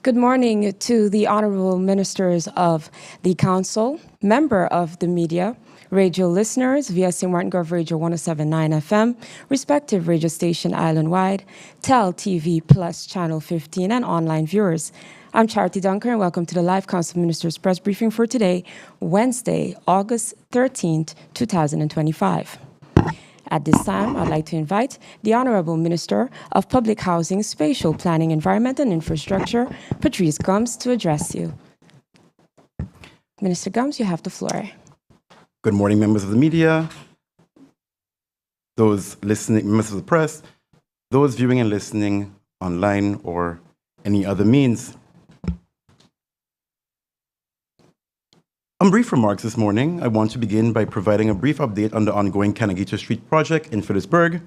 Good morning to the honorable ministers of the council, member of the media, radio listeners via St. Martin Grove Radio 107.9 FM, respective radio station island-wide, TEL TV Plus Channel 15, and online viewers. I'm Charity Dunker, and welcome to the live Council of Ministers press briefing for today, Wednesday, August 13th, 2025. At this time, I'd like to invite the Honorable Minister of Public Housing, Spatial Planning, Environment and Infrastructure, Patrice Gomes, to address you. Minister Gomes, you have the floor. Good morning, members of the media, those listening, members of the press, those viewing and listening online or any other means. On brief remarks this morning, I want to begin by providing a brief update on the ongoing Canagita Street project in Phillipsburg.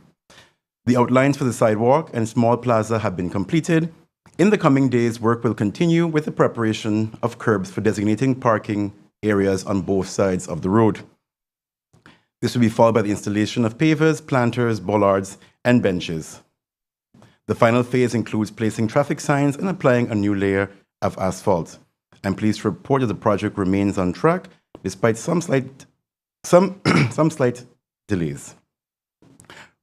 The outlines for the sidewalk and small plaza have been completed. In the coming days, work will continue with the preparation of curbs for designating parking areas on both sides of the road. This will be followed by the installation of pavers, planters, bollards, and benches. The final phase includes placing traffic signs and applying a new layer of asphalt. I'm pleased to report that the project remains on track despite some slight delays.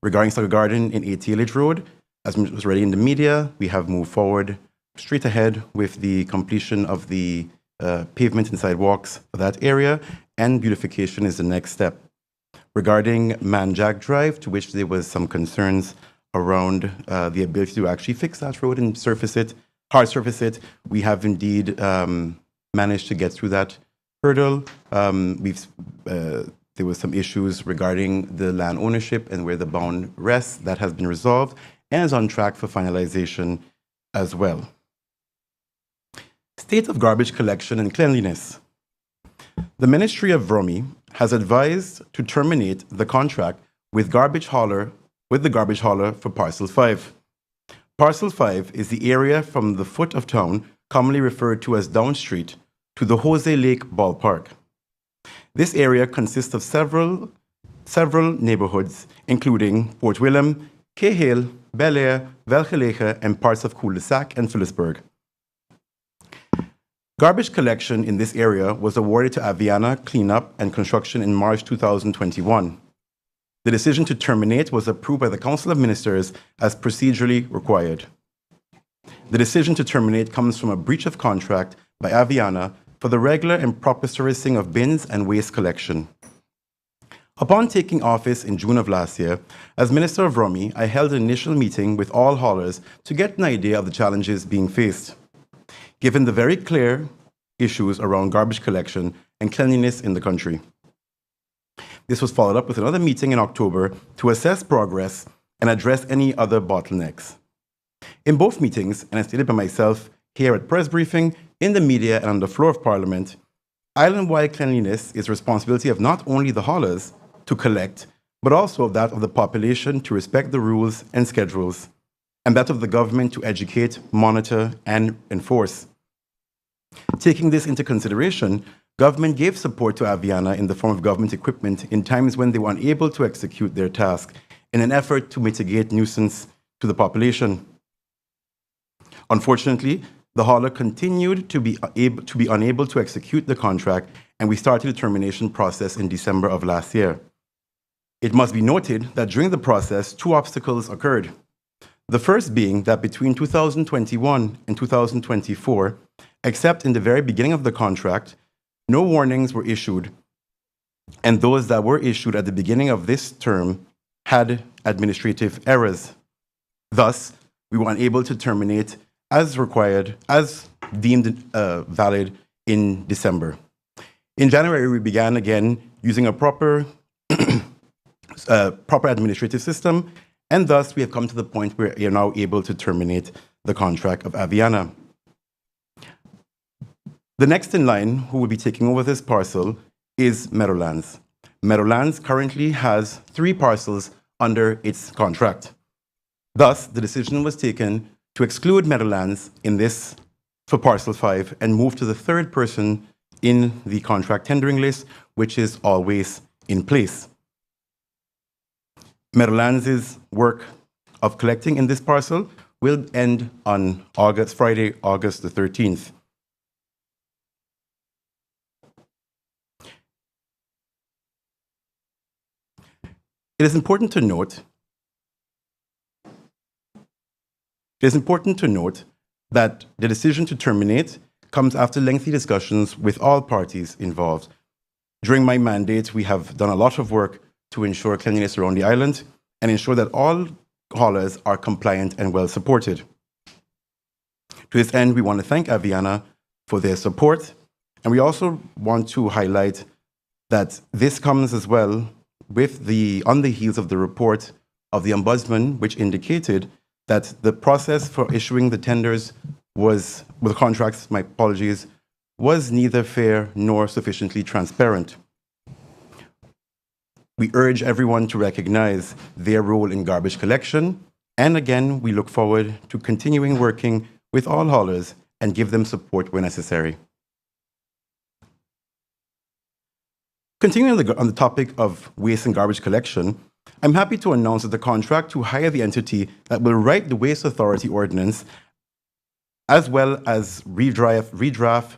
Regarding Sugar Garden in 80 Village Road, as was already in the media, we have moved forward straight ahead with the completion of the pavement and sidewalks for that area, and beautification is the next step. Regarding Manjack Drive, to which there was some concerns around the ability to actually fix that road and hard surface it, we have indeed managed to get through that hurdle. There was some issues regarding the land ownership and where the bound rests. That has been resolved and is on track for finalization as well. State of garbage collection and cleanliness. The Ministry of VROMI has advised to terminate the contract with the garbage hauler for Parcel 5. Parcel 5 is the area from the foot of town, commonly referred to as Down Street, to the Jose Lake Ballpark. This area consists of several neighborhoods, including Port William, Cahill, Bel Air, Velgelege, and parts of Cul-de-Sac and Phillipsburg. Garbage collection in this area was awarded to Aviana Cleanup and Construction in March 2021. The decision to terminate was approved by the Council of Ministers as procedurally required. The decision to terminate comes from a breach of contract by Aviana for the regular and proper servicing of bins and waste collection. Upon taking office in June of last year, as Minister of VROMI, I held an initial meeting with all haulers to get an idea of the challenges being faced. Given the very clear issues around garbage collection and cleanliness in the country. This was followed up with another meeting in October to assess progress and address any other bottlenecks. In both meetings, and as stated by myself here at press briefing, in the media, and on the floor of Parliament, island-wide cleanliness is the responsibility of not only the haulers to collect, but also of that of the population to respect the rules and schedules, and that of the government to educate, monitor, and enforce. Taking this into consideration, government gave support to Aviana in the form of government equipment in times when they were unable to execute their task in an effort to mitigate nuisance to the population. Unfortunately, the hauler continued to be unable to execute the contract, and we started the termination process in December of last year. It must be noted that during the process, two obstacles occurred. The first being that between 2021 and 2024, except in the very beginning of the contract, no warnings were issued, and those that were issued at the beginning of this term had administrative errors. Thus, we were unable to terminate as required, as deemed valid in December. In January, we began again using a proper administrative system, and thus we have come to the point where we are now able to terminate the contract of Aviana. The next in line who will be taking over this parcel is Meadowlands. Meadowlands currently has 3 parcels under its contract. Thus, the decision was taken to exclude Meadowlands in this for Parcel 5 and move to the third person in the contract tendering list, which is always in place. Meadowlands' work of collecting in this parcel will end on Friday, August the 13th. It is important to note that the decision to terminate comes after lengthy discussions with all parties involved. During my mandate, we have done a lot of work to ensure cleanliness around the island and ensure that all haulers are compliant and well supported. To this end, we want to thank Aviana for their support, and we also want to highlight that this comes as well on the heels of the report of the Ombudsman, which indicated that the process for issuing the tenders with contracts, my apologies, was neither fair nor sufficiently transparent. We urge everyone to recognize their role in garbage collection, and again, we look forward to continuing working with all haulers and give them support where necessary. Continuing on the topic of waste and garbage collection, I'm happy to announce that the contract to hire the entity that will write the Waste Authority Ordinance, as well as redraft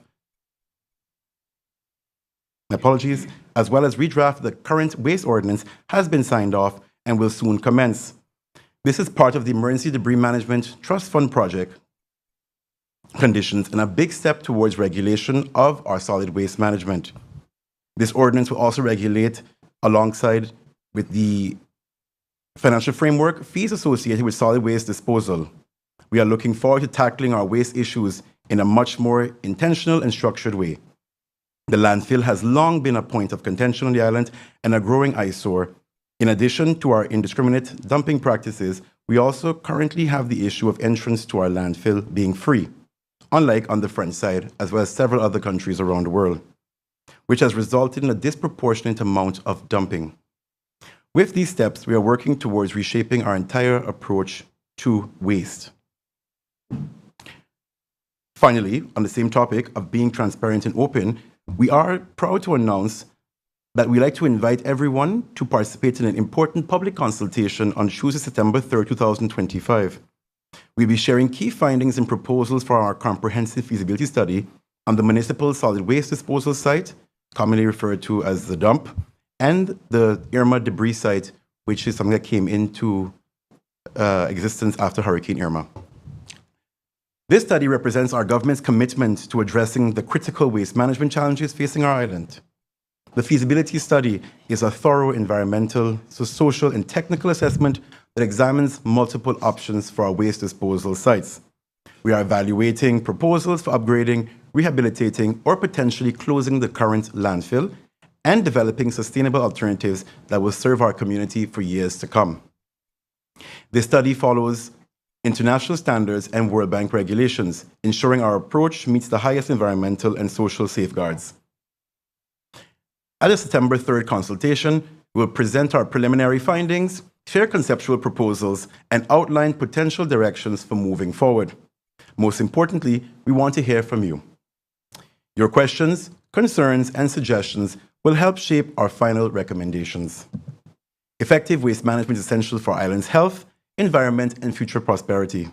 the current waste ordinance, has been signed off and will soon commence. This is part of the Emergency Debris Management Trust Fund project conditions and a big step towards regulation of our solid waste management. This ordinance will also regulate, alongside with the financial framework, fees associated with solid waste disposal. We are looking forward to tackling our waste issues in a much more intentional and structured way. The landfill has long been a point of contention on the island and a growing eyesore. In addition to our indiscriminate dumping practices, we also currently have the issue of entrance to our landfill being free, unlike on the French side, as well as several other countries around the world, which has resulted in a disproportionate amount of dumping. With these steps, we are working towards reshaping our entire approach to waste. Finally, on the same topic of being transparent and open, we are proud to announce that we'd like to invite everyone to participate in an important public consultation on Tuesday, September 3rd, 2025. We'll be sharing key findings and proposals for our comprehensive feasibility study on the municipal solid waste disposal site, commonly referred to as the dump, and the Irma debris site, which is something that came into existence after Hurricane Irma. This study represents our government's commitment to addressing the critical waste management challenges facing our island. The feasibility study is a thorough environmental, social, and technical assessment that examines multiple options for our waste disposal sites. We are evaluating proposals for upgrading, rehabilitating, or potentially closing the current landfill and developing sustainable alternatives that will serve our community for years to come. This study follows international standards and World Bank regulations, ensuring our approach meets the highest environmental and social safeguards. At the September 3rd consultation, we will present our preliminary findings, share conceptual proposals, and outline potential directions for moving forward. Most importantly, we want to hear from you. Your questions, concerns, and suggestions will help shape our final recommendations. Effective waste management is essential for our island's health, environment, and future prosperity.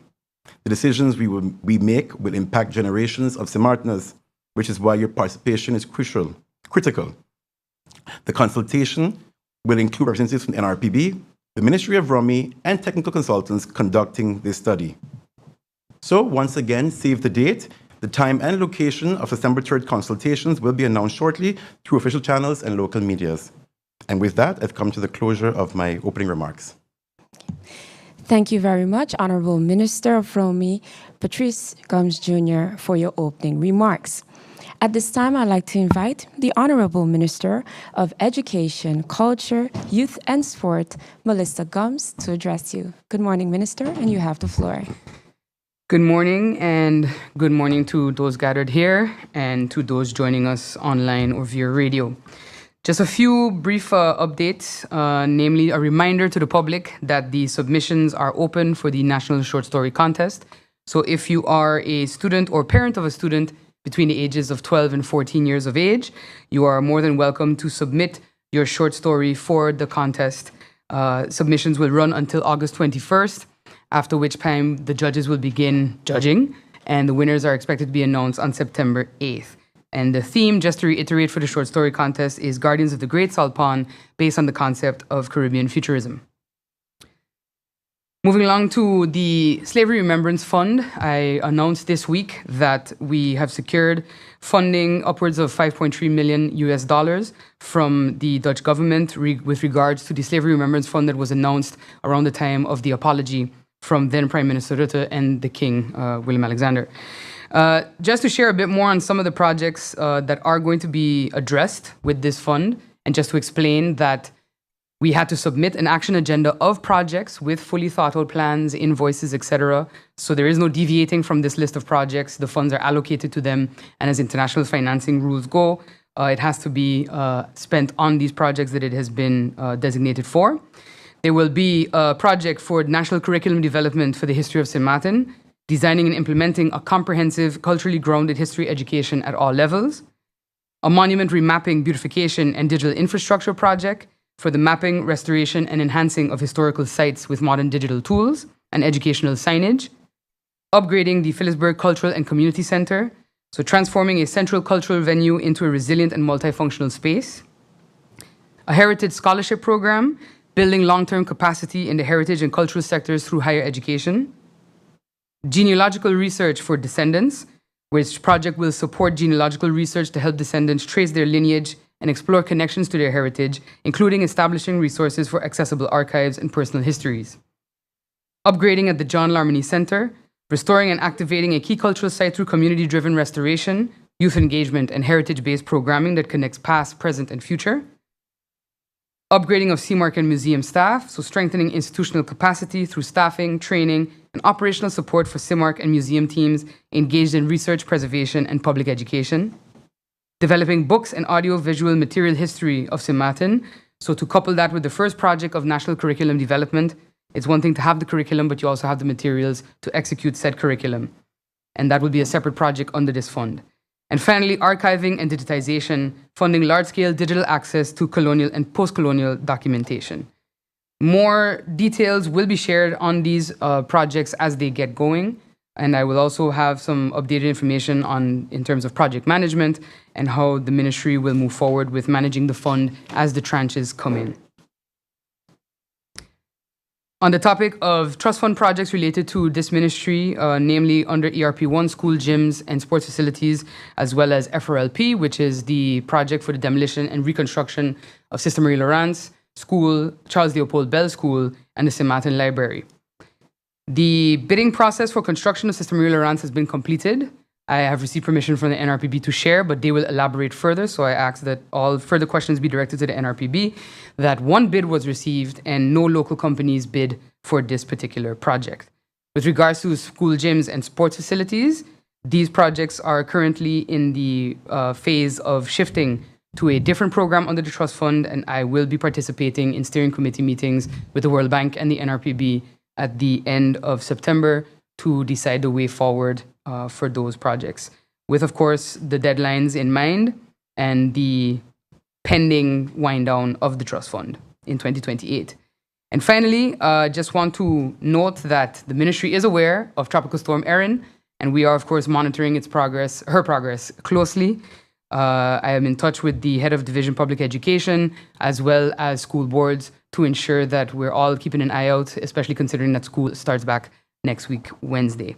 The decisions we make will impact generations of Samartanas, which is why your participation is critical. The consultation will include representatives from the NRPB, the Ministry of Rummy, and technical consultants conducting this study. So once again, save the date. The time and location of September 3rd consultations will be announced shortly through official channels and local medias. And with that, I've come to the closure of my opening remarks. Thank you very much, Honorable Minister of Rummy, Patrice Gomes Jr., for your opening remarks. At this time, I'd like to invite the Honorable Minister of Education, Culture, Youth and Sport, Melissa Gomes, to address you. Good morning, Minister, and you have the floor. Good morning, and good morning to those gathered here and to those joining us online or via radio. Just a few brief updates, namely a reminder to the public that the submissions are open for the National Short Story Contest. So if you are a student or parent of a student between the ages of 12 and 14 years of age, you are more than welcome to submit your short story for the contest. Submissions will run until August 21st. after which time the judges will begin judging, and the winners are expected to be announced on September 8th. And the theme, just to reiterate, for the short story contest is Guardians of the Great Salt Pond, based on the concept of Caribbean futurism. Moving along to the Slavery Remembrance Fund, I announced this week that we have secured funding upwards of $5.3 million from the Dutch government with regards to the Slavery Remembrance Fund that was announced around the time of the apology from then Prime Minister Rutte and the King, Willem Alexander. Just to share a bit more on some of the projects that are going to be addressed with this fund, and just to explain that we had to submit an action agenda of projects with fully thought out plans, invoices, etc. So there is no deviating from this list of projects. The funds are allocated to them. And as international financing rules go, it has to be spent on these projects that it has been designated for. There will be a project for national curriculum development for the history of St. Maarten, designing and implementing a comprehensive, culturally grounded history education at all levels. A monument remapping, beautification, and digital infrastructure project for the mapping, restoration, and enhancing of historical sites with modern digital tools and educational signage. Upgrading the Phillipsburg Cultural and Community Center, so transforming a central cultural venue into a resilient and multifunctional space. A heritage scholarship program, building long-term capacity in the heritage and cultural sectors through higher education. Genealogical research for descendants, which project will support genealogical research to help descendants trace their lineage and explore connections to their heritage, including establishing resources for accessible archives and personal histories. Upgrading at the John Larmony Center, restoring and activating a key cultural site through community-driven restoration, youth engagement, and heritage-based programming that connects past, present, and future. Upgrading of CMARC museum staff, so strengthening institutional capacity through staffing, training, and operational support for CMARC and museum teams engaged in research, preservation, and public education. Developing books and audio-visual material history of St. Maarten. So to couple that with the first project of national curriculum development, it's one thing to have the curriculum, but you also have the materials to execute said curriculum. And that will be a separate project under this fund. And finally, archiving and digitization, funding large-scale digital access to colonial and post-colonial documentation. More details will be shared on these projects as they get going. And I will also have some updated information in terms of project management and how the ministry will move forward with managing the fund as the tranches come in. On the topic of trust fund projects related to this ministry, namely under ERP1, school gyms and sports facilities, as well as FRLP, which is the project for the demolition and reconstruction of Sister Marie Laurence School, Charles Leopold Bell School, and the St. Maarten Library. The bidding process for construction of Sister Marie Laurence has been completed. I have received permission from the NRPB to share, but they will elaborate further. So I ask that all further questions be directed to the NRPB, that one bid was received and no local companies bid for this particular project. With regards to school gyms and sports facilities, these projects are currently in the phase of shifting to a different program under the trust fund, and I will be participating in steering committee meetings with the World Bank and the NRPB at the end of September to decide the way forward for those projects, with, of course, the deadlines in mind and the pending wind down of the trust fund in 2028. And finally, just want to note that the ministry is aware of Tropical Storm Erin, and we are, of course, monitoring her progress closely. I am in touch with the head of Division Public Education, as well as school boards, to ensure that we're all keeping an eye out, especially considering that school starts back next week, Wednesday.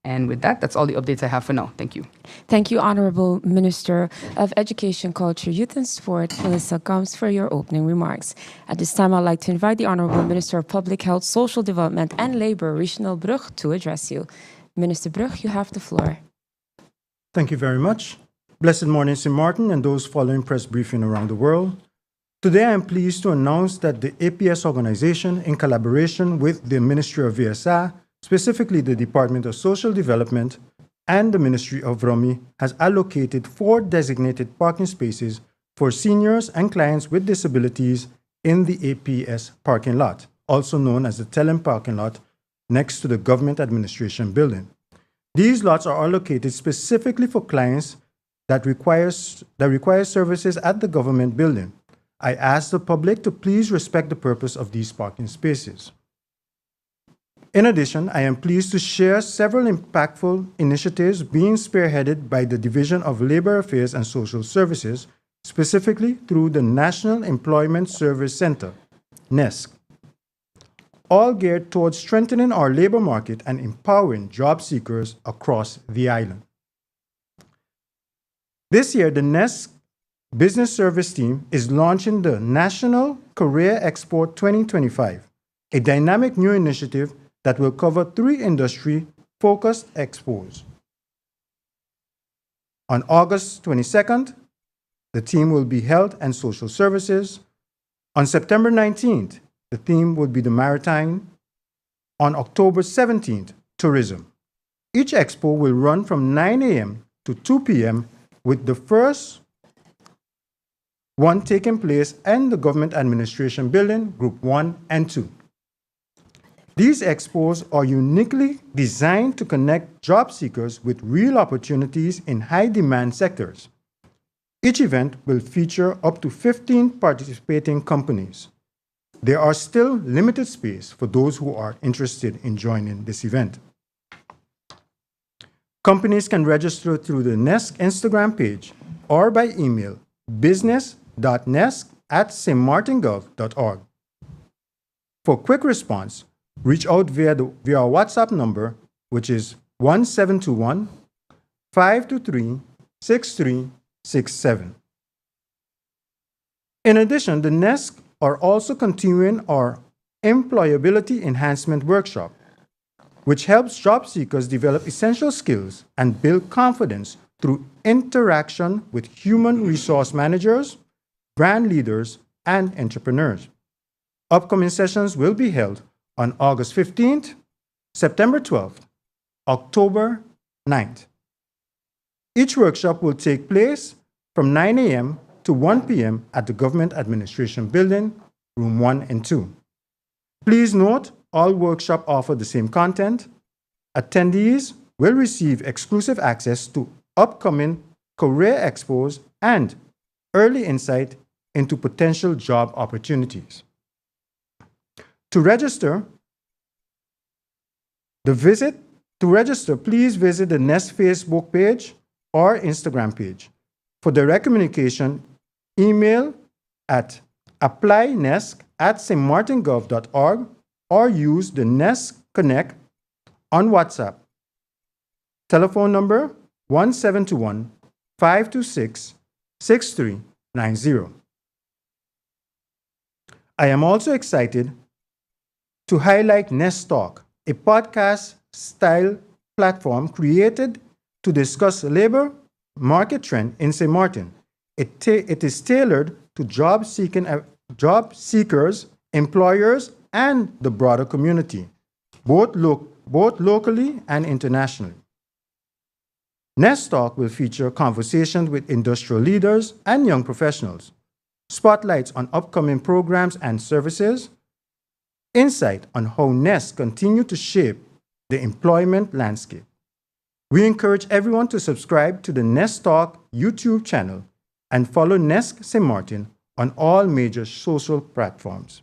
And with that, that's all the updates I have for now. Thank you. Thank you, Honorable Minister of Education, Culture, Youth and Sport, Melissa Gums, for your opening remarks. At this time, I'd like to invite the Honorable Minister of Public Health, Social Development and Labor, Reginald Brug, to address you. Minister Brug, you have the floor. Thank you very much. Blessed morning, St. Maarten, and those following press briefing around the world. Today, I am pleased to announce that the APS organization, in collaboration with the Ministry of VSA, specifically the Department of Social Development and the Ministry of ROMI, has allocated 4 designated parking spaces for seniors and clients with disabilities in the APS parking lot, also known as the Telem parking lot, next to the Government Administration Building. These lots are allocated specifically for clients that require services at the government building. I ask the public to please respect the purpose of these parking spaces. In addition, I am pleased to share several impactful initiatives being spearheaded by the Division of Labor Affairs and Social Services, specifically through the National Employment Service Center, NESC, all geared towards strengthening our labor market and empowering job seekers across the island. This year, the NESC Business Service Team is launching the National Career Expo 2025, a dynamic new initiative that will cover 3 industry-focused expos. On August 22nd, the theme will be Health and Social Services. On September 19th, the theme will be the Maritime. On October 17th, Tourism. Each expo will run from 9 a.m. to 2 p.m., with the first one taking place in the Government Administration Building, Group 1 and 2. These expos are uniquely designed to connect job seekers with real opportunities in high-demand sectors. Each event will feature up to 15 participating companies. There are still limited space for those who are interested in joining this event. Companies can register through the NESC Instagram page or by email business.nesc@stmartingov.org. For quick response, reach out via our WhatsApp number, which is 1721-523-6367. In addition, the NESC are also continuing our Employability Enhancement Workshop, which helps job seekers develop essential skills and build confidence through interaction with human resource managers, brand leaders, and entrepreneurs. Upcoming sessions will be held on August 15th, September 12th, October 9th. Each workshop will take place from 9 a.m. to 1 p.m. at the Government Administration Building, Room 1 and 2. Please note, all workshops offer the same content. Attendees will receive exclusive access to upcoming career expos and early insight into potential job opportunities. To register, please visit the NESC Facebook page or Instagram page. For direct communication, email at applyNESC@stmartingov.org or use the NESC Connect on WhatsApp. Telephone number 1721-526-6390. I am also excited to highlight NESC Talk, a podcast-style platform created to discuss labor market trend in St. Martin. It is tailored to job seekers, employers, and the broader community, both locally and internationally. NESC Talk will feature conversations with industrial leaders and young professionals, spotlights on upcoming programs and services, insight on how NESC continue to shape the employment landscape. We encourage everyone to subscribe to the NESC Talk YouTube channel and follow NESC St. Martin on all major social platforms.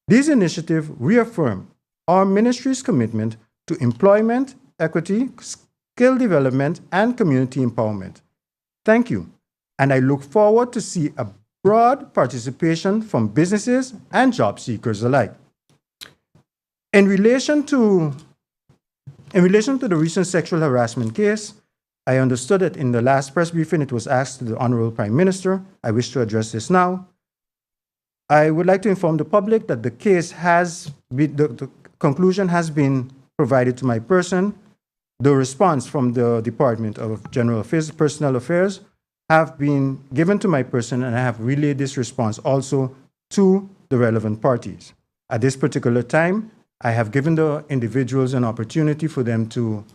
These initiatives reaffirm our ministry's commitment to employment, equity, skill development, and community empowerment. Thank you, and I look forward to see a broad participation from businesses and job seekers alike. In relation to the recent sexual harassment case, I understood that in the last press briefing it was asked to the Honorable Prime Minister. I wish to address this now. I would like to inform the public that the case the conclusion has been provided to my person. The response from the Department of General Affairs, Personnel Affairs, have been given to my person, and I have relayed this response also to the relevant parties. At this particular time, I have given the individuals an opportunity for them to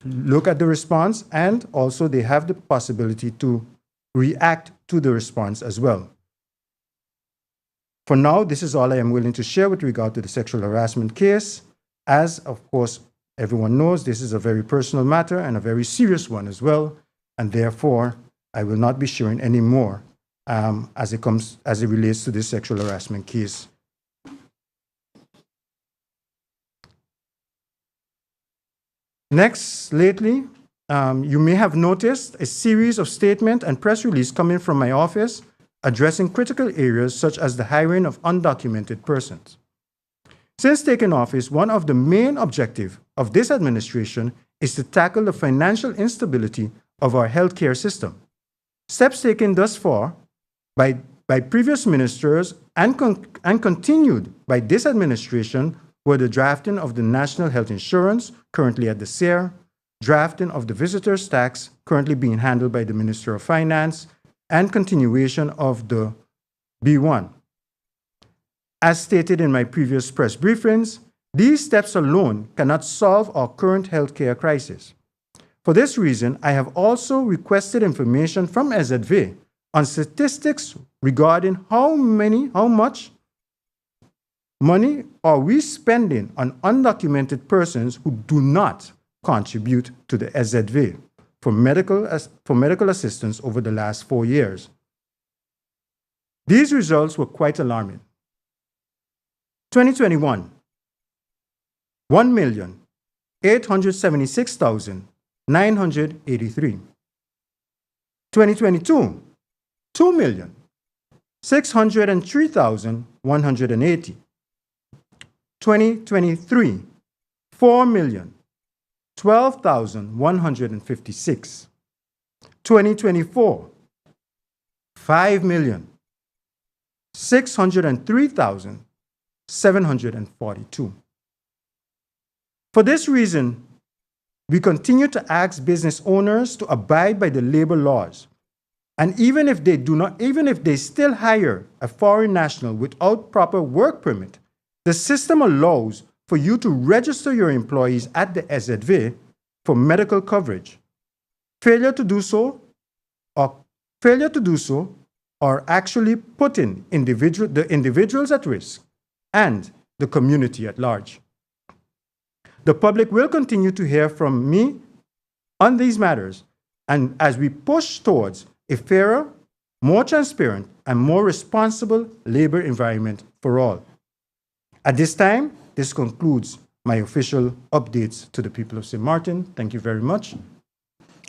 look at the response, and also they have the possibility to react to the response as well. For now, this is all I am willing to share with regard to the sexual harassment case. As, of course, everyone knows, this is a very personal matter and a very serious one as well, and therefore, I will not be sharing any more as it relates to this sexual harassment case. Next, lately, you may have noticed a series of statements and press releases coming from my office addressing critical areas such as the hiring of undocumented persons. Since taking office, one of the main objectives of this administration is to tackle the financial instability of our healthcare system. Steps taken thus far by previous ministers and continued by this administration were the drafting of the National Health Insurance, currently at the SER, drafting of the Visitors Tax, currently being handled by the Minister of Finance, and continuation of the B1. As stated in my previous press briefings, these steps alone cannot solve our current healthcare crisis. For this reason, I have also requested information from SZV on statistics regarding how much money are we spending on undocumented persons who do not contribute to the SZV for medical assistance over the last 4 years. These results were quite alarming. 2021, 1,876,983. 2022, 2,603,180. 2023, 4,012,156. 2024, 5,603,742. For this reason, we continue to ask business owners to abide by the labor laws. And even if they still hire a foreign national without proper work permit, the system allows for you to register your employees at the SZV for medical coverage. Failure to do so are actually putting the individuals at risk and the community at large. The public will continue to hear from me on these matters, and as we push towards a fairer, more transparent, and more responsible labor environment for all. At this time, this concludes my official updates to the people of St. Martin. Thank you very much.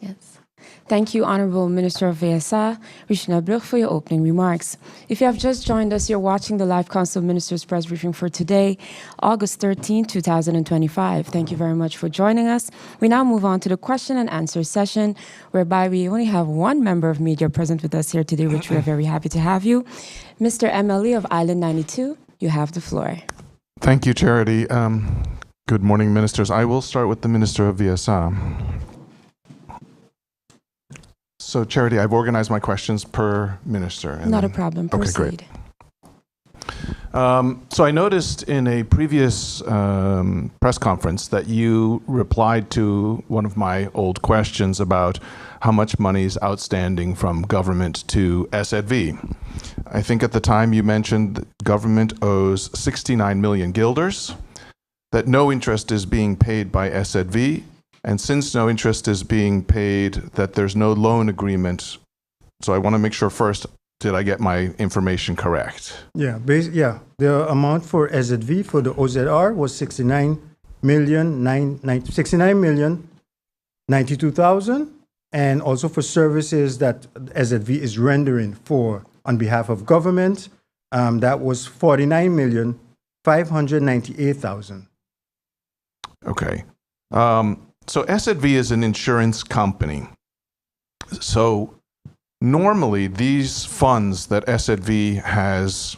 Yes. Thank you, Honorable Minister of VSA, Richna Blur, for your opening remarks. If you have just joined us, you're watching the live Council of Ministers press briefing for today, August 13, 2025. Thank you very much for joining us. We now move on to the question and answer session, whereby we only have one member of media present with us here today, which we are very happy to have you. Mr. MLE of Island 92, you have the floor. Thank you, Charity. Good morning, ministers. I will start with the Minister of VSA. So, Charity, I've organized my questions per minister. Not a problem. Proceed. Okay, great. So I noticed in a previous press conference that you replied to one of my old questions about how much money is outstanding from government to SZV. I think at the time you mentioned that government owes 69 million guilders, that no interest is being paid by SZV, and since no interest is being paid, that there's no loan agreement. So I want to make sure first, did I get my information correct? Yeah, the amount for SZV for the OZR was 69,092,000, and also for services that SZV is rendering on behalf of government, that was 49,598,000. Okay. So SZV is an insurance company. So normally these funds that SZV has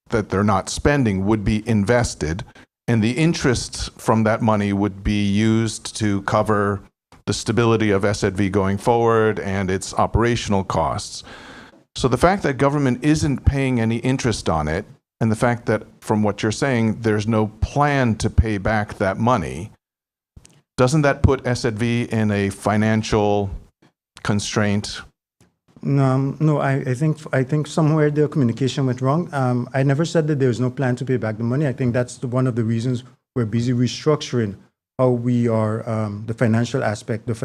that they're not spending would be invested, and the interest from that money would be used to cover the stability of SZV going forward and its operational costs. So the fact that government isn't paying any interest on it, and the fact that, from what you're saying, there's no plan to pay back that money, doesn't that put SZV in a financial constraint? No, I think somewhere the communication went wrong. I never said that there's no plan to pay back the money. I think that's one of the reasons we're busy restructuring how we are, the financial aspect, that's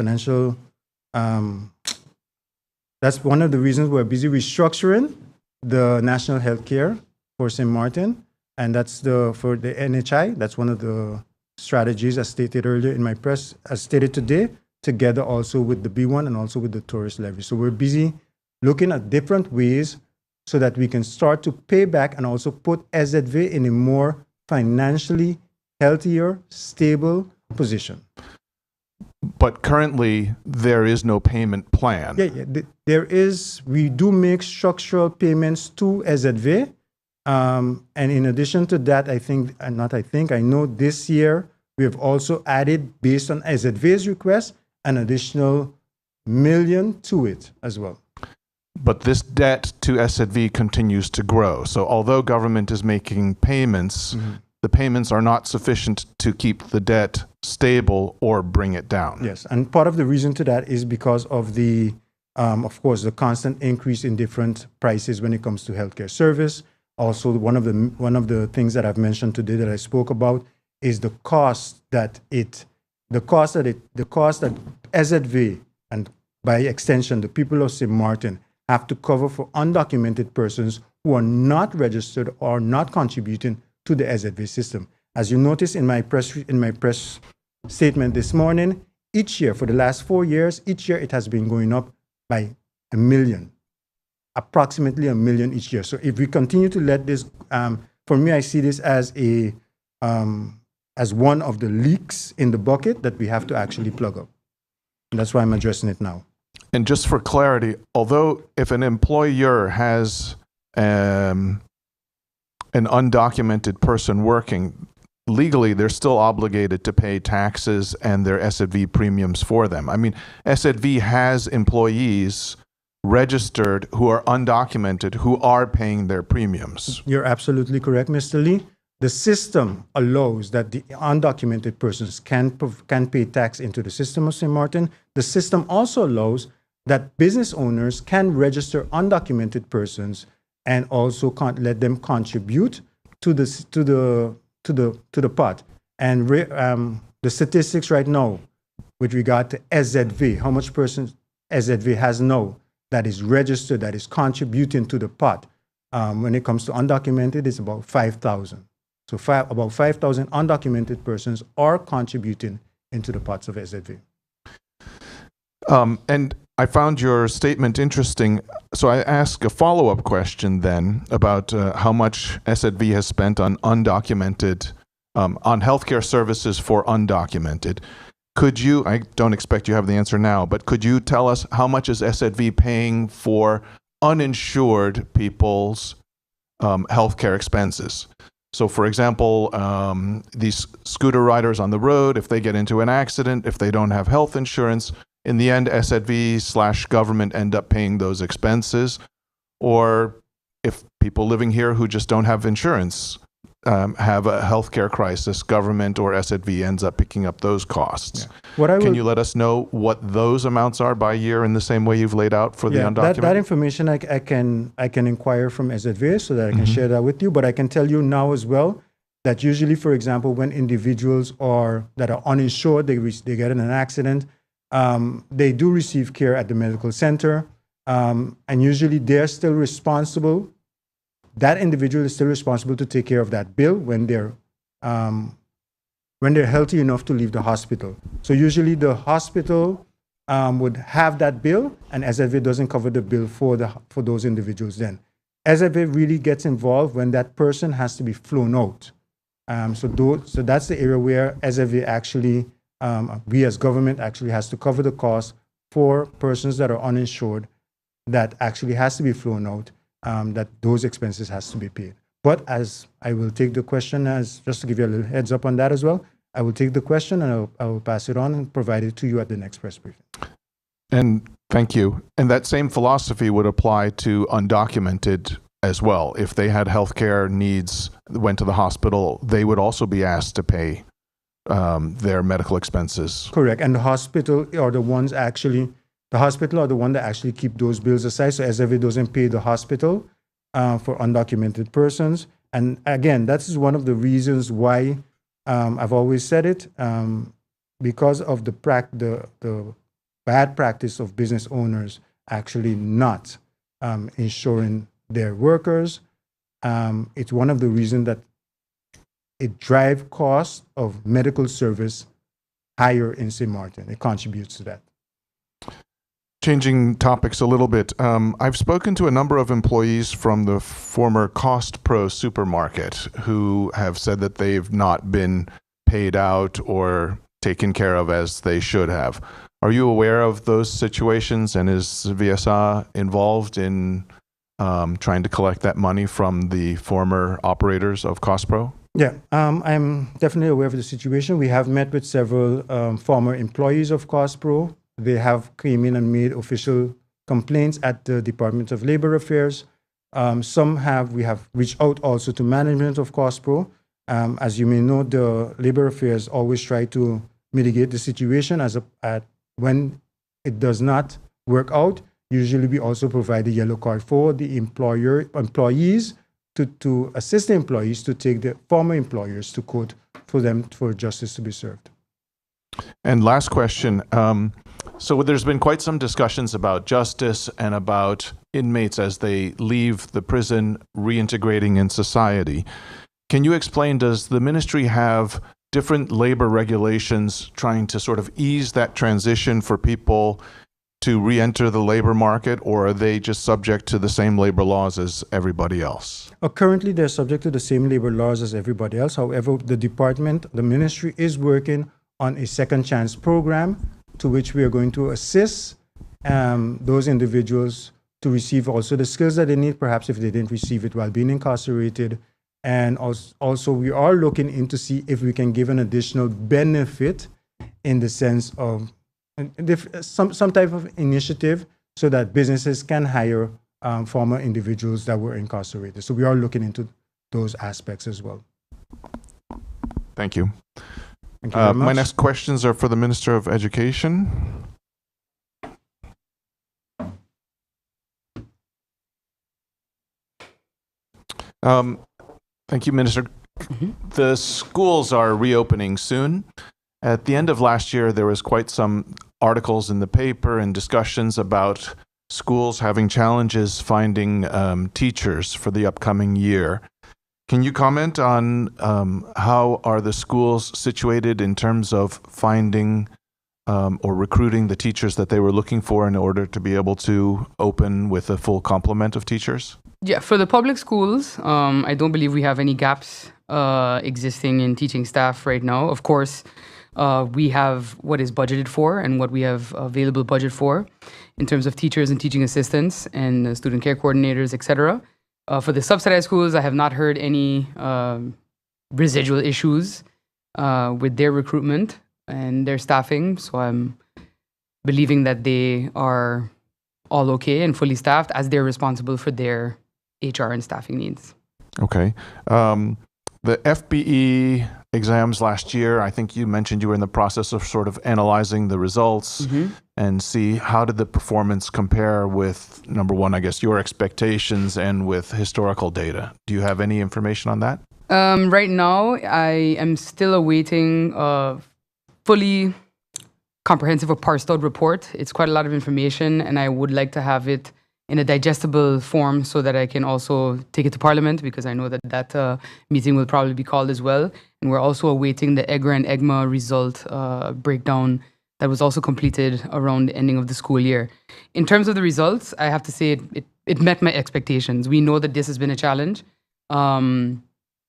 one of the reasons we're busy restructuring the national health care for St. Martin, and that's for the NHI, that's one of the strategies, as stated earlier in my press, as stated today, together also with the B1 and also with the tourist levy. So we're busy looking at different ways so that we can start to pay back and also put SZV in a more financially healthier, stable position. But currently, there is no payment plan. There is, we do make structural payments to SZV. And in addition to that, I know this year we have also added, based on SZV's request, an additional $1 million to it as well. But this debt to SZV continues to grow. So although government is making payments, the payments are not sufficient to keep the debt stable or bring it down. Yes, and part of the reason to that is because of the, of course, the constant increase in different prices when it comes to healthcare service. Also, one of the things that I've mentioned today that I spoke about is the cost that SZV, and by extension the people of St. Martin, have to cover for undocumented persons who are not registered or not contributing to the SZV system. As you notice in my press statement this morning, each year for the last 4 years, each year it has been going up by 1 million, approximately 1 million each year. So if we continue to let this, for me, I see this as as one of the leaks in the bucket that we have to actually plug up. And that's why I'm addressing it now. And just for clarity, although if an employer has an undocumented person working, legally they're still obligated to pay taxes and their SZV premiums for them. I mean, SZV has employees registered who are undocumented who are paying their premiums. You're absolutely correct, Mr. Lee. The system allows that the undocumented persons can pay tax into the system of St. Martin. The system also allows that business owners can register undocumented persons and also let them contribute to the pot. And the statistics right now with regard to SZV, how much persons SZV has now that is registered, that is contributing to the pot, when it comes to undocumented, it's about 5,000. So about 5,000 undocumented persons are contributing into the pots of SZV. And I found your statement interesting. So I ask a follow-up question then about how much SZV has spent on undocumented, on healthcare services for undocumented. Could you, I don't expect you have the answer now, but could you tell us how much is SZV paying for uninsured people's healthcare expenses? So, for example, these scooter riders on the road, if they get into an accident, if they don't have health insurance, in the end, SZV/government end up paying those expenses. Or if people living here who just don't have insurance have a healthcare crisis, government or SZV ends up picking up those costs. Yeah. Can you let us know what those amounts are by year in the same way you've laid out for the undocumented? That information I can inquire from SZV so that I can share that with you. But I can tell you now as well that usually, for example, when individuals that are uninsured, they get in an accident, they do receive care at the medical center, and usually they're still responsible. That individual is still responsible to take care of that bill when they're healthy enough to leave the hospital. So usually the hospital would have that bill, and SZV doesn't cover the bill for those individuals. Then SZV really gets involved when that person has to be flown out. So that's the area where SZV actually, we as government actually has to cover the cost for persons that are uninsured that actually has to be flown out. That those expenses has to be paid. But as I will take the question, as just to give you a little heads up on that as well, I will take the question and I will pass it on and provide it to you at the next press briefing. And thank you. And that same philosophy would apply to undocumented as well. If they had healthcare needs, went to the hospital, they would also be asked to pay their medical expenses. Correct. And the hospital are the ones actually. The hospital are the one that actually keep those bills aside. So SZV doesn't pay the hospital for undocumented persons. And again, that is one of the reasons why I've always said it, because of the bad practice of business owners actually not insuring their workers. It's one of the reasons that it drives cost of medical service higher in St. Martin. It contributes to that. Changing topics a little bit, I've spoken to a number of employees from the former Cost Pro supermarket who have said that they've not been paid out or taken care of as they should have. Are you aware of those situations, and is VSA involved in trying to collect that money from the former operators of Cost Pro? Yeah, I'm definitely aware of the situation. We have met with several former employees of Cost Pro. They have came in and made official complaints at the Department of Labor Affairs. We have reached out also to management of Cost Pro. As you may know, the Labor Affairs always try to mitigate the situation when it does not work out. Usually we also provide a yellow card for the employees to assist the employees to take the former employers to court for them for justice to be served. And last question. So there's been quite some discussions about justice and about inmates as they leave the prison reintegrating in society. Can you explain, does the ministry have different labor regulations trying to sort of ease that transition for people to re-enter the labor market, or are they just subject to the same labor laws as everybody else? Currently, they're subject to the same labor laws as everybody else. However, the ministry is working on a second chance program to which we are going to assist those individuals to receive also the skills that they need, perhaps if they didn't receive it while being incarcerated. And also we are looking into see if we can give an additional benefit in the sense of some type of initiative so that businesses can hire former individuals that were incarcerated. So we are looking into those aspects as well. Thank you. Thank you very much. My next questions are for the Minister of Education. Thank you, Minister. The schools are reopening soon. At the end of last year, there was quite some articles in the paper and discussions about schools having challenges finding teachers for the upcoming year. Can you comment on how are the schools situated in terms of finding or recruiting the teachers that they were looking for in order to be able to open with a full complement of teachers? Yeah, for the public schools, I don't believe we have any gaps existing in teaching staff right now. Of course, we have what is budgeted for and what we have available budget for in terms of teachers and teaching assistants and student care coordinators, etc. For the subsidized schools, I have not heard any residual issues with their recruitment and their staffing. So I'm believing that they are all okay and fully staffed as they're responsible for their HR and staffing needs. Okay. The FBE exams last year, I think you mentioned you were in the process of sort of analyzing the results and see how did the performance compare with, number one, I guess, your expectations and with historical data. Do you have any information on that? Right now, I am still awaiting a fully comprehensive or parsed out report. It's quite a lot of information, and I would like to have it in a digestible form so that I can also take it to Parliament, because I know that that meeting will probably be called as well. And we're also awaiting the EGRA and EGMA result breakdown that was also completed around the ending of the school year. In terms of the results, I have to say it met my expectations. We know that this has been a challenge.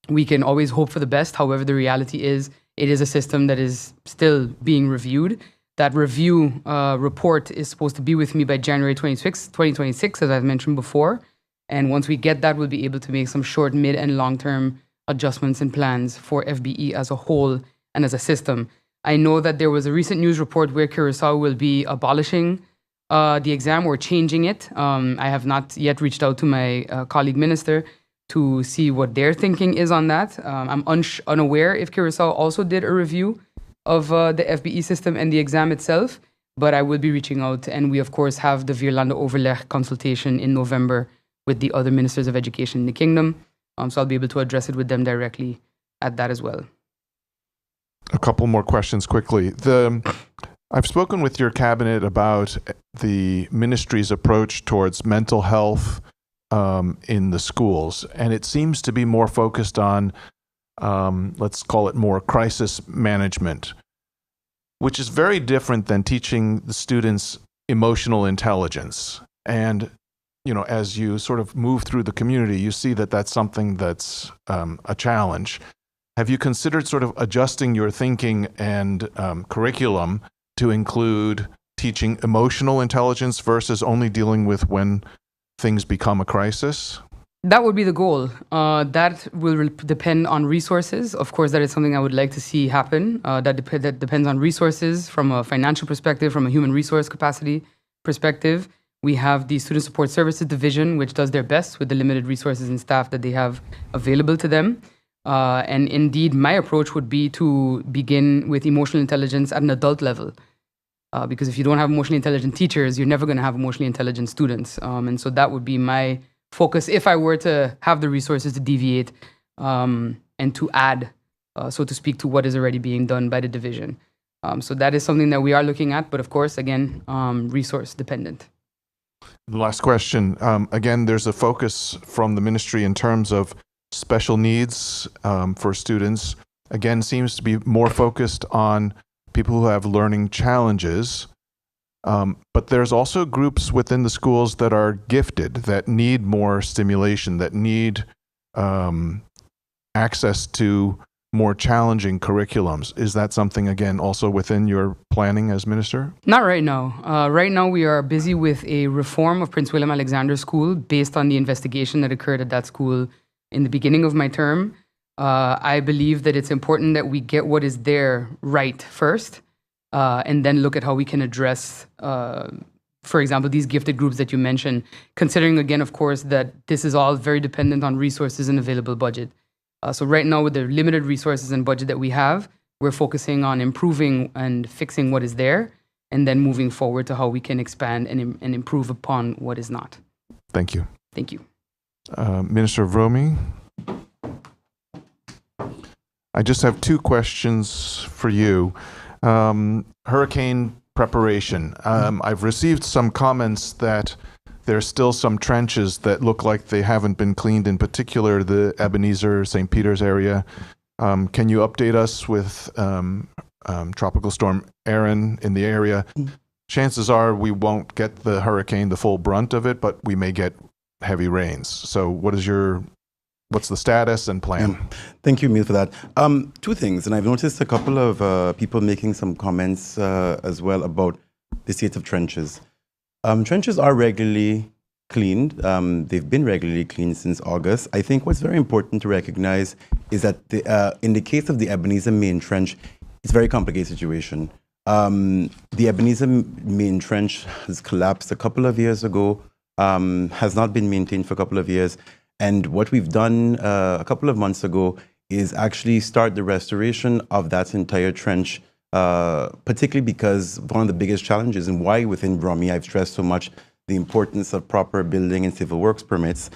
We can always hope for the best. However, the reality is it is a system that is still being reviewed. That review report is supposed to be with me by January 2026, as I've mentioned before. And once we get that, we'll be able to make some short, mid, and long-term adjustments and plans for FBE as a whole and as a system. I know that there was a recent news report where Curacao will be abolishing the exam or changing it. I have not yet reached out to my colleague minister to see what their thinking is on that. I'm unaware if Curacao also did a review of the FBE system and the exam itself, but I will be reaching out. And we, of course, have the Vierlande Overleg consultation in November with the other ministers of education in the kingdom. So I'll be able to address it with them directly at that as well. A couple more questions quickly. I've spoken with your cabinet about the ministry's approach towards mental health in the schools, and it seems to be more focused on let's call it more crisis management, which is very different than teaching the students emotional intelligence. And, you know, as you sort of move through the community, you see that that's something that's a challenge. Have you considered sort of adjusting your thinking and curriculum to include teaching emotional intelligence versus only dealing with when things become a crisis? That would be the goal. That will depend on resources. Of course, that is something I would like to see happen. That depends on resources from a financial perspective, from a human resource capacity perspective. We have the Student Support Services Division, which does their best with the limited resources and staff that they have available to them. And indeed, my approach would be to begin with emotional intelligence at an adult level. Because if you don't have emotionally intelligent teachers, you're never going to have emotionally intelligent students. And so that would be my focus if I were to have the resources to deviate and to add, so to speak, to what is already being done by the division. So that is something that we are looking at, but of course, again, resource dependent. Last question. Again, there's a focus from the ministry in terms of special needs for students. Again, seems to be more focused on people who have learning challenges. But there's also groups within the schools that are gifted, that need more stimulation, that need access to more challenging curriculums. Is that something, again, also within your planning as minister? Not right now. Right now, we are busy with a reform of Prince William Alexander School based on the investigation that occurred at that school in the beginning of my term. I believe that it's important that we get what is there right first, and then look at how we can address, for example, these gifted groups that you mentioned, considering, again, of course, that this is all very dependent on resources and available budget. So right now, with the limited resources and budget that we have, we're focusing on improving and fixing what is there, and then moving forward to how we can expand and improve upon what is not. Thank you. Thank you. Minister Vromi, I just have two questions for you. Hurricane preparation. I've received some comments that there's still some trenches that look like they haven't been cleaned, in particular the Ebenezer, St. Peter's area. Can you update us with Tropical Storm Erin in the area? Chances are we won't get the hurricane, the full brunt of it, but we may get heavy rains. So what's the status and plan? Thank you, Emil, for that. Two things, and I've noticed a couple of people making some comments as well about the state of trenches. Trenches are regularly cleaned. They've been regularly cleaned since August. I think what's very important to recognize is that in the case of the Ebenezer Main Trench, it's a very complicated situation. The Ebenezer Main Trench has collapsed a couple of years ago, has not been maintained for a couple of years. And what we've done a couple of months ago is actually start the restoration of that entire trench, particularly because one of the biggest challenges and why within Brommy I've stressed so much the importance of proper building and civil works permits,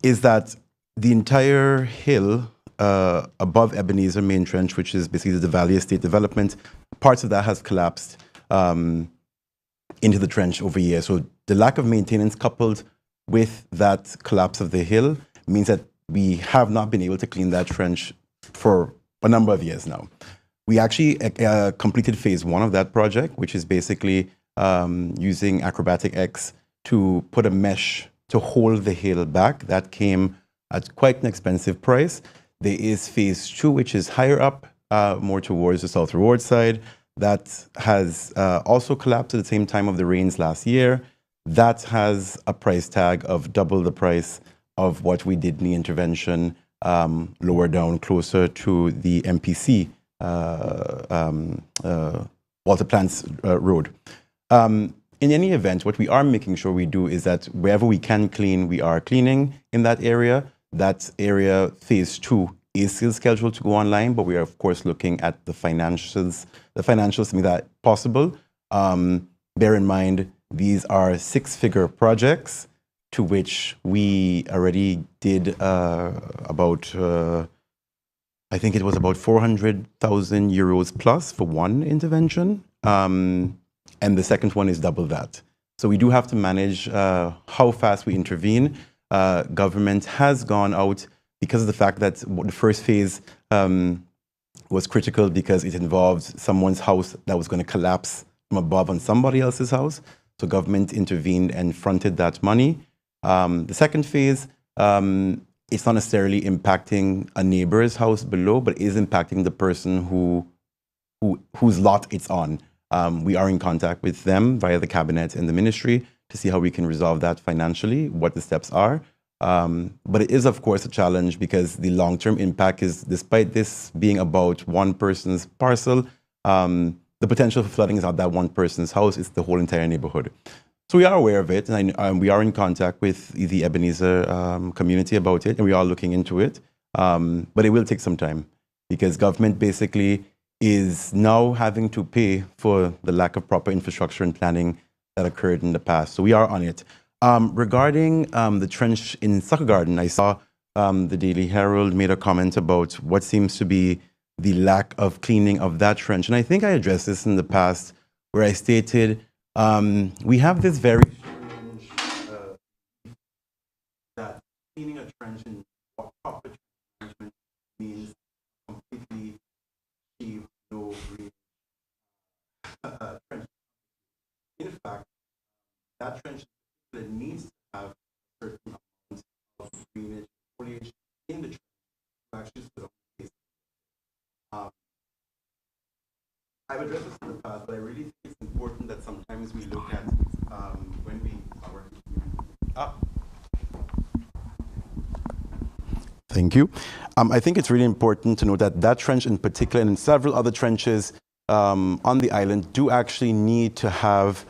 is that the entire hill above Ebenezer Main Trench, which is basically the Valley Estate Development, parts of that has collapsed into the trench over years. So the lack of maintenance coupled with that collapse of the hill means that we have not been able to clean that trench for a number of years now. We actually completed phase 1 of that project, which is basically using Acrobatic X to put a mesh to hold the hill back. That came at quite an expensive price. There is phase 2, which is higher up, more towards the South Reward side. That has also collapsed at the same time of the rains last year. That has a price tag of double the price of what we did in the intervention lower down, closer to the MPC, Walter Plants Road. In any event, what we are making sure we do is that wherever we can clean, we are cleaning in that area. That area, phase 2, is still scheduled to go online, but we are, of course, looking at the financials to make that possible. Bear in mind, these are 6-figure projects to which we already did about, I think it was about 400,000 euros plus for one intervention. And the second one is double that. So we do have to manage how fast we intervene. Government has gone out because of the fact that the first phase was critical because it involved someone's house that was going to collapse from above on somebody else's house. So government intervened and fronted that money. The second phase, it's not necessarily impacting a neighbor's house below, but is impacting the person whose lot it's on. We are in contact with them via the cabinet and the ministry to see how we can resolve that financially, what the steps are. But it is, of course, a challenge because the long-term impact is, despite this being about one person's parcel, the potential for flooding is not that one person's house, it's the whole entire neighborhood. So we are aware of it, and we are in contact with the Ebenezer community about it, and we are looking into it. But it will take some time because government basically is now having to pay for the lack of proper infrastructure and planning that occurred in the past. So we are on it. Regarding the trench in Sucker Garden, I saw the Daily Herald made a comment about what seems to be the lack of cleaning of that trench. And I think I addressed this in the past where I stated we have this very strange that cleaning a trench and proper trench management means completely achieve no green trench. In fact, that trench needs to have a certain amount of greenage foliage in the trench to actually sit on the face. I've addressed this in the past, but I really think it's important that sometimes we look at when we are. Thank you. I think it's really important to note that that trench in particular and several other trenches on the island do actually need to have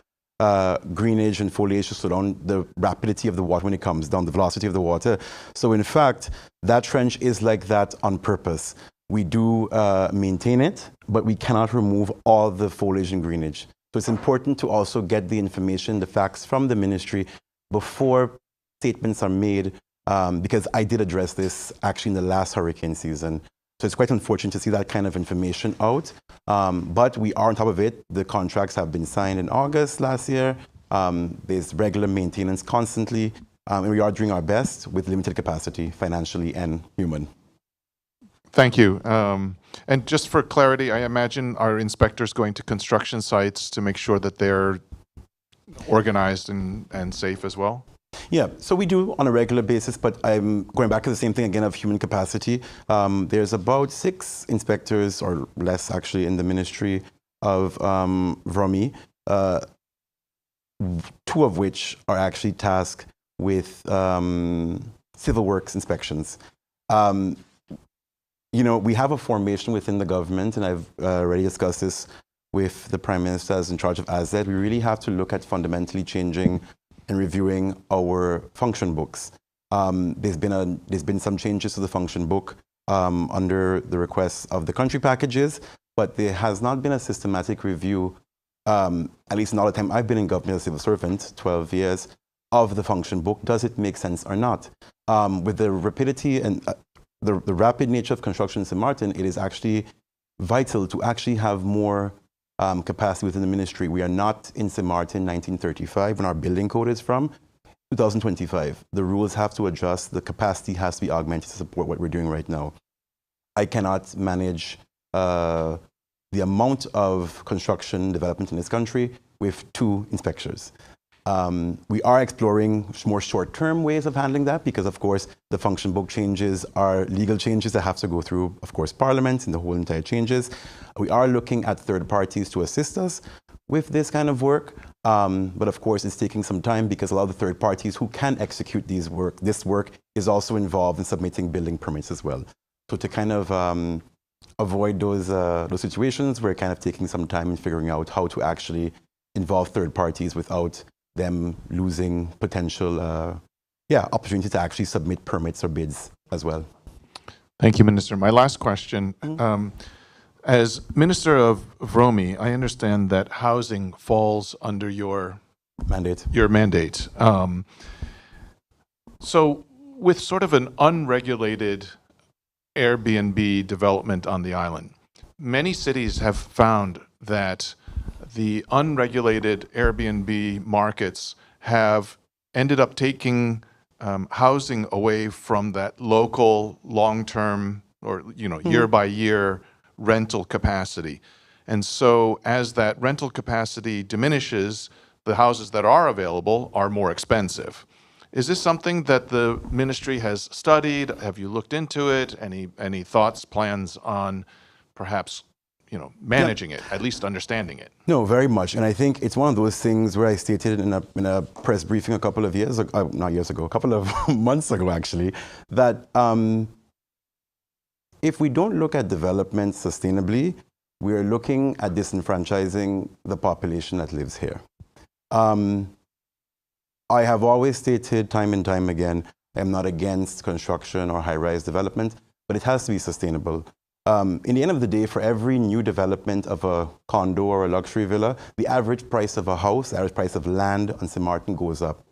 greenage and foliage to slow down the rapidity of the water when it comes down, the velocity of the water. So in fact, that trench is like that on purpose. We do maintain it, but we cannot remove all the foliage and greenage. So it's important to also get the information, the facts from the ministry before statements are made, because I did address this actually in the last hurricane season. So it's quite unfortunate to see that kind of information out. But we are on top of it. The contracts have been signed in August last year. There's regular maintenance constantly. And we are doing our best with limited capacity, financially and human. Thank you. And just for clarity, I imagine our inspectors going to construction sites to make sure that they're organized and safe as well? Yeah, so we do on a regular basis, but I'm going back to the same thing again of human capacity. There's about 6 inspectors or less actually in the Ministry of VROMI, 2 of which are actually tasked with civil works inspections. You know, we have a formation within the government, and I've already discussed this with the Prime Minister as in charge of ASET. We really have to look at fundamentally changing and reviewing our function books. There's been some changes to the function book under the requests of the country packages, but there has not been a systematic review, at least in all the time I've been in government as a civil servant, 12 years, of the function book. Does it make sense or not? With the rapidity and the rapid nature of construction in St. Martin, it is actually vital to actually have more capacity within the ministry. We are not in St. Martin 1935 when our building code is from 2025. The rules have to adjust. The capacity has to be augmented to support what we're doing right now. I cannot manage the amount of construction development in this country with 2 inspectors. We are exploring more short-term ways of handling that because, of course, the function book changes are legal changes that have to go through, of course, Parliament and the whole entire changes. We are looking at third parties to assist us with this kind of work, but of course, it's taking some time because a lot of the third parties who can execute this work is also involved in submitting building permits as well. So to kind of avoid those situations, we're kind of taking some time in figuring out how to actually involve third parties without them losing potential opportunity to actually submit permits or bids as well. Thank you, Minister. My last question. As Minister of VROMI, I understand that housing falls under your mandate. So with sort of an unregulated Airbnb development on the island, many cities have found that the unregulated Airbnb markets have ended up taking housing away from that local, long-term, or year-by-year rental capacity. And so as that rental capacity diminishes, the houses that are available are more expensive. Is this something that the ministry has studied? Have you looked into it? Any thoughts, plans on perhaps managing it, at least understanding it? No, very much. And I think it's one of those things where I stated in a press briefing a couple of years ago, not years ago, a couple of months ago actually, that if we don't look at development sustainably, we're looking at disenfranchising the population that lives here. I have always stated time and time again, I'm not against construction or high-rise development, but it has to be sustainable. In the end of the day, for every new development of a condo or a luxury villa, the average price of a house, the average price of land on St. Martin goes up.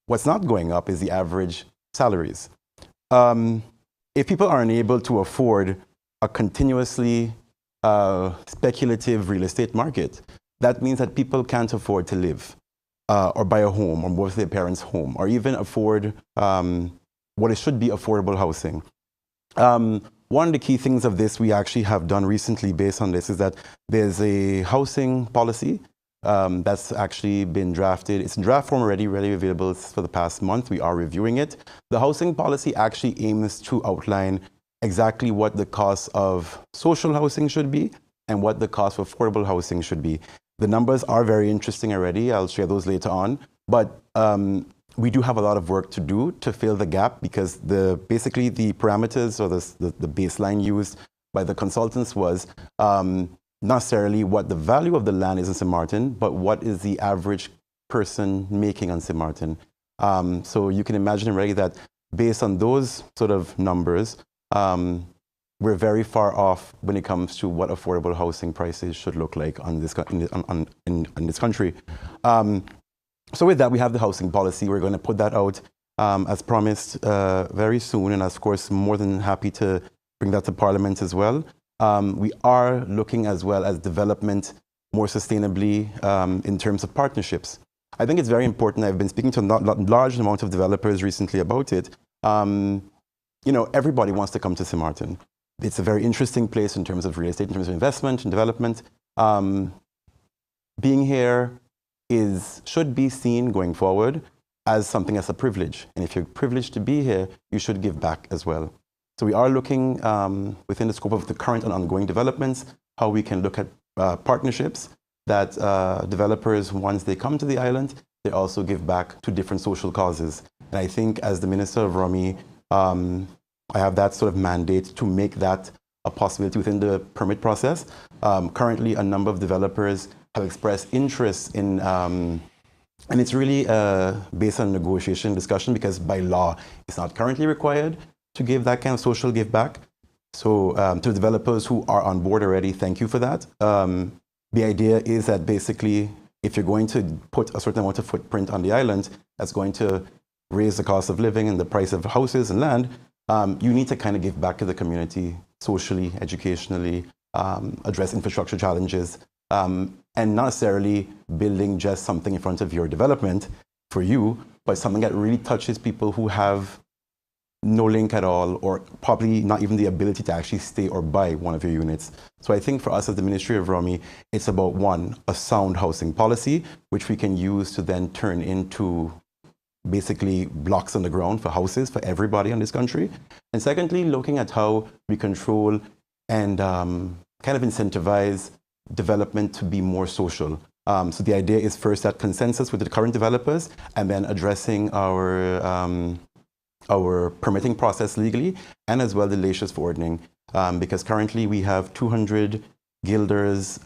What's not going up is the average salaries. If people aren't able to afford a continuously speculative real estate market, that means that people can't afford to live or buy a home or move to their parents' home or even afford what it should be affordable housing. One of the key things of this we actually have done recently based on this is that there's a housing policy that's actually been drafted. It's in draft form already, readily available for the past month. We are reviewing it. The housing policy actually aims to outline exactly what the cost of social housing should be and what the cost of affordable housing should be. The numbers are very interesting already. I'll share those later on. But we do have a lot of work to do to fill the gap because basically the parameters or the baseline used by the consultants was not necessarily what the value of the land is in St. Martin, but what is the average person making on St. Martin. So you can imagine already that based on those sort of numbers, we're very far off when it comes to what affordable housing prices should look like in this country. So with that, we have the housing policy. We're going to put that out as promised very soon. And of course, more than happy to bring that to Parliament as well. We are looking as well as development more sustainably in terms of partnerships. I think it's very important. I've been speaking to a large amount of developers recently about it. Everybody wants to come to St. Martin. It's a very interesting place in terms of real estate, in terms of investment and development. Being here should be seen going forward as something that's a privilege. And if you're privileged to be here, you should give back as well. So we are looking within the scope of the current and ongoing developments, how we can look at partnerships that developers, once they come to the island, they also give back to different social causes. And I think as the Minister of Rummy, I have that sort of mandate to make that a possibility within the permit process. Currently, a number of developers have expressed interest in, and it's really based on negotiation discussion because by law, it's not currently required to give that kind of social give back. So to developers who are on board already, thank you for that. The idea is that basically, if you're going to put a certain amount of footprint on the island, that's going to raise the cost of living and the price of houses and land, you need to kind of give back to the community socially, educationally, address infrastructure challenges, and not necessarily building just something in front of your development for you, but something that really touches people who have no link at all, or probably not even the ability to actually stay or buy one of your units. So I think for us as the Ministry of Rummy, it's about one, a sound housing policy, which we can use to then turn into basically blocks on the ground for houses for everybody in this country. And secondly, looking at how we control and kind of incentivize development to be more social. So the idea is first that consensus with the current developers and then addressing our permitting process legally and as well the laicious verordening. Because currently we have 200 guilders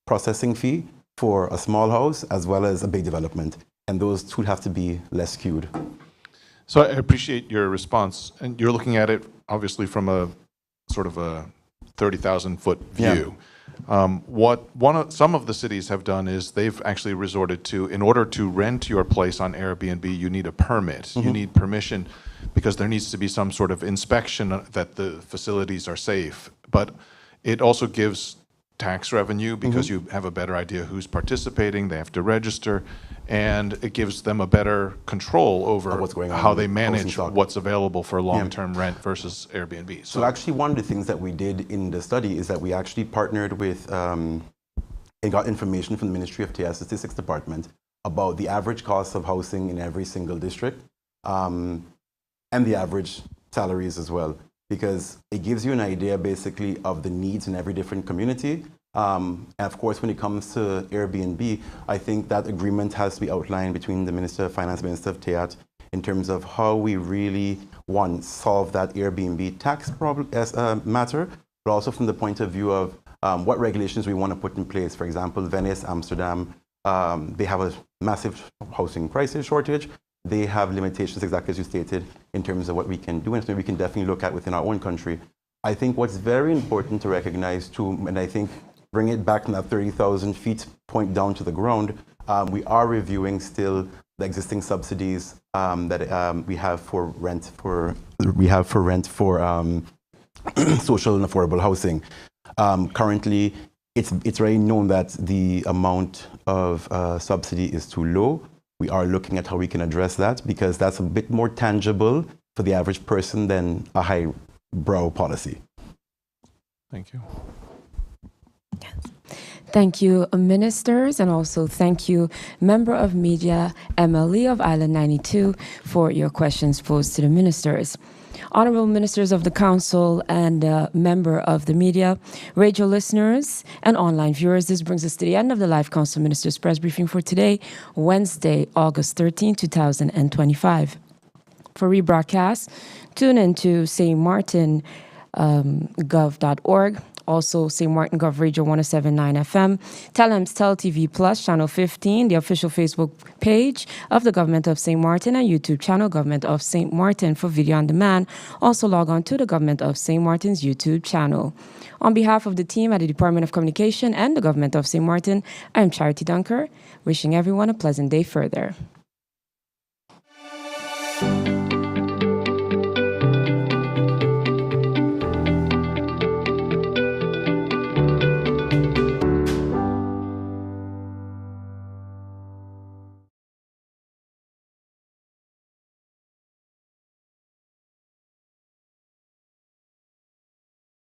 processing fee for a small house as well as a big development. And those two have to be less skewed. So I appreciate your response. And you're looking at it, obviously, from a sort of a 30,000-foot view. Yeah. Some of the cities have done is they've actually resorted to, in order to rent your place on Airbnb, you need a permit. Mm-hmm. You need permission because there needs to be some sort of inspection that the facilities are safe. But it also gives tax revenue because you have a better idea who's participating, they have to register, and it gives them a better control over Of what's going on how with they housing manage stock. what's available for long-term rent versus Airbnb. So actually, one of the things that we did in the study is that we actually partnered with and got information from the Ministry of TS Statistics Department about the average cost of housing in every single district and the average salaries as well, because it gives you an idea basically of the needs in every different community. And of course, when it comes to Airbnb, I think that agreement has to be outlined between the Minister of Finance, Minister of TEAT, in terms of how we really, one, solve that Airbnb tax problem matter, but also from the point of view of what regulations we want to put in place. For example, Venice, Amsterdam, they have a massive housing crisis shortage. They have limitations, exactly as you stated, in terms of what we can do, and so we can definitely look at within our own country. I think what's very important to recognize too, and I think bring it back from that 30,000 feet point down to the ground, we are reviewing still the existing subsidies that we have for rent for social and affordable housing. Currently, it's already known that the amount of subsidy is too low. We are looking at how we can address that because that's a bit more tangible for the average person than a highbrow policy. Thank you. Thank you, ministers, and also thank you, member of media, MLE of Island 92, for your questions posed to the ministers. Honorable ministers of the council and member of the media, radio listeners, and online viewers, this brings us to the end of the Live Council Ministers Press Briefing for today, Wednesday, August 13, 2025. For rebroadcast, tune in to stmartingov.org. Also, St. Martin Gov Radio 107.9 FM, Telems Tel TV Plus, Channel 15, the official Facebook page of the Government of St. Martin, and YouTube channel Government of St. Martin for video on demand. Also, log on to the Government of St. Martin's YouTube channel. On behalf of the team at the Department of Communication and the Government of St. Martin, I am Charity Dunker, wishing everyone a pleasant day further.